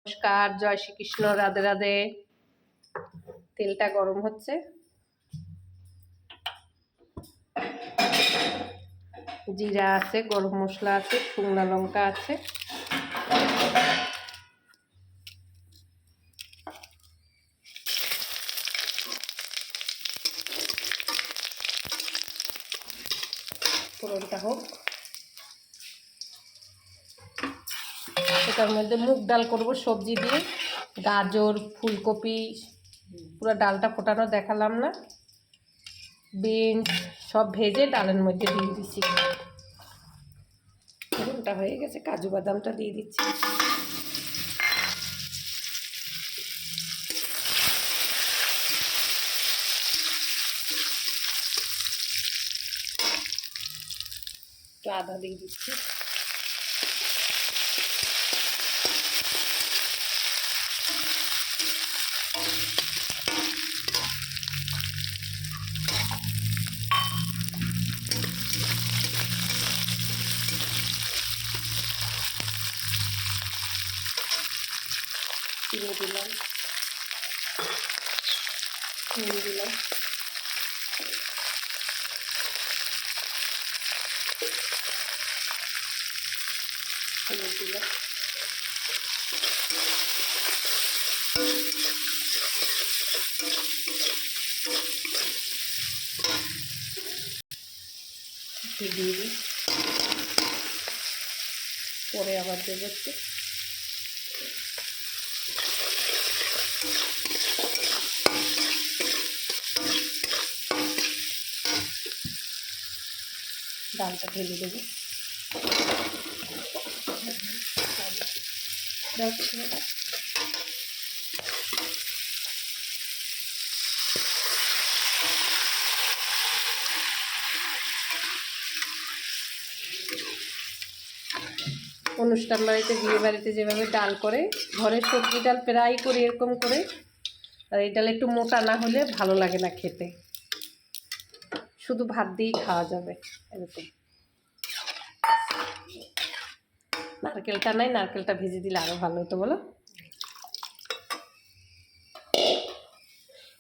নমস্কার, জয় শ্রীকৃষ্ণ, রাধে রাধে। তেলটা গরম হচ্ছে, জিরা আছে, গরম মশলা আছে, শুকনো লঙ্কা আছে, ফোড়নটা হোক। এটার মধ্যে মুগ ডাল করব সবজি দিয়ে, গাজর, ফুলকপি, পুরো ডালটা ফোটানো দেখালাম না, বিনস সব ভেজে ডালের মধ্যে দিয়ে দিচ্ছি। ফোড়নটা হয়ে গেছে, কাজু বাদামটা দিয়ে দিচ্ছি। আদা দিয়ে দিচ্ছি, চিনি দিলাম, নুন দিলাম, হলুদ দিলাম, দিয়ে দিই, পরে আবার দেবো একটু। ডালটা ঢেলে দেবো, অনুষ্ঠান বাড়িতে, বিয়ে বাড়িতে যেভাবে ডাল করে, ঘরের সবজি ডাল প্রায় করি এরকম করে। আর এই ডাল একটু মোটা না হলে ভালো লাগে না খেতে, শুধু ভাত দিয়েই খাওয়া যাবে এরকম। নারকেলটা নাই, নারকেলটা ভেজে দিলে আরও ভালো হতো বলো।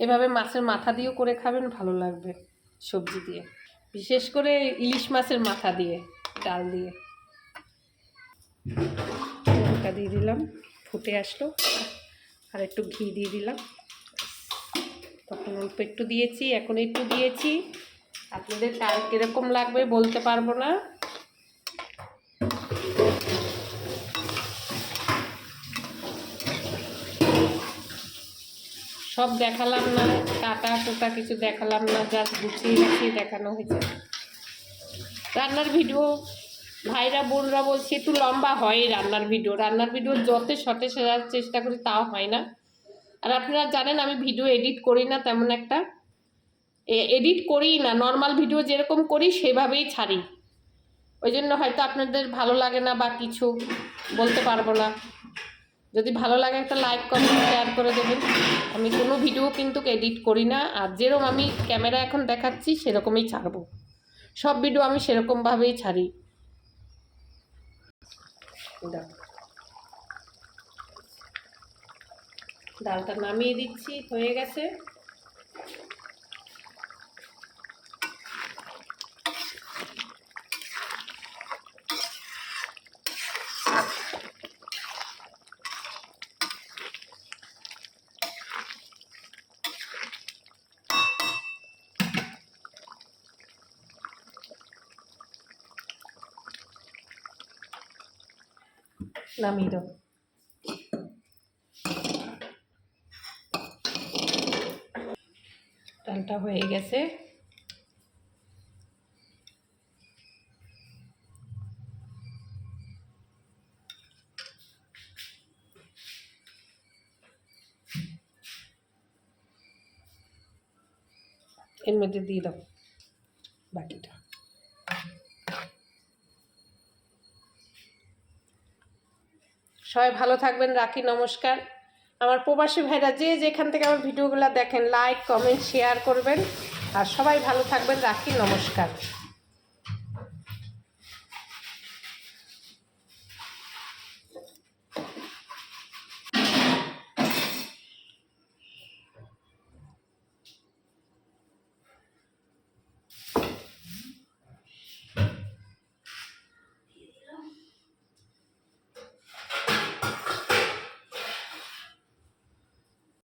এভাবে মাছের মাথা দিয়েও করে খাবেন, ভালো লাগবে সবজি দিয়ে, বিশেষ করে ইলিশ মাছের মাথা দিয়ে ডাল দিয়ে। লঙ্কা দিয়ে দিলাম, ফুটে আসলো, আর একটু ঘি দিয়ে দিলাম। তখন অল্প একটু দিয়েছি, এখন একটু দিয়েছি। আপনাদের কার কীরকম লাগবে বলতে পারবো না। সব দেখালাম না, কাটা কোটা কিছু দেখালাম না, জাস্ট গুছিয়ে গুছিয়ে দেখানো হয়েছে। রান্নার ভিডিও ভাইরা বোনরা বলছে একটু লম্বা হয় রান্নার ভিডিও যত শর্টে সাজার চেষ্টা করি তাও হয় না। আর আপনারা জানেন আমি ভিডিও এডিট করি না, তেমন একটা এডিট করি না, নর্মাল ভিডিও যেরকম করি সেভাবেই ছাড়ি। ওই জন্য হয়তো আপনাদের ভালো লাগে না বা কিছু বলতে পারবো না। যদি ভালো লাগে একটা লাইক কমেন্ট শেয়ার করে দেবেন। আমি কোনো ভিডিও কিন্তু এডিট করি না, আর যেরকম আমি ক্যামেরা এখন দেখাচ্ছি সেরকমই ছাড়বো। সব ভিডিও আমি সেরকমভাবেই ছাড়ি। ডালটা নামিয়ে দিচ্ছি, হয়ে গেছে। নামিয়ে দাও। ডালটা হয়ে গেছে, এর মধ্যে দিয়ে দাও বাকিটা। সবাই ভালো থাকবেন, রাখি, নমস্কার। আমার প্রবাসী ভাইরা যে যেখান থেকে আমার ভিডিওগুলো দেখেন, লাইক কমেন্ট শেয়ার করবেন, আর সবাই ভালো থাকবেন, রাখি, নমস্কার।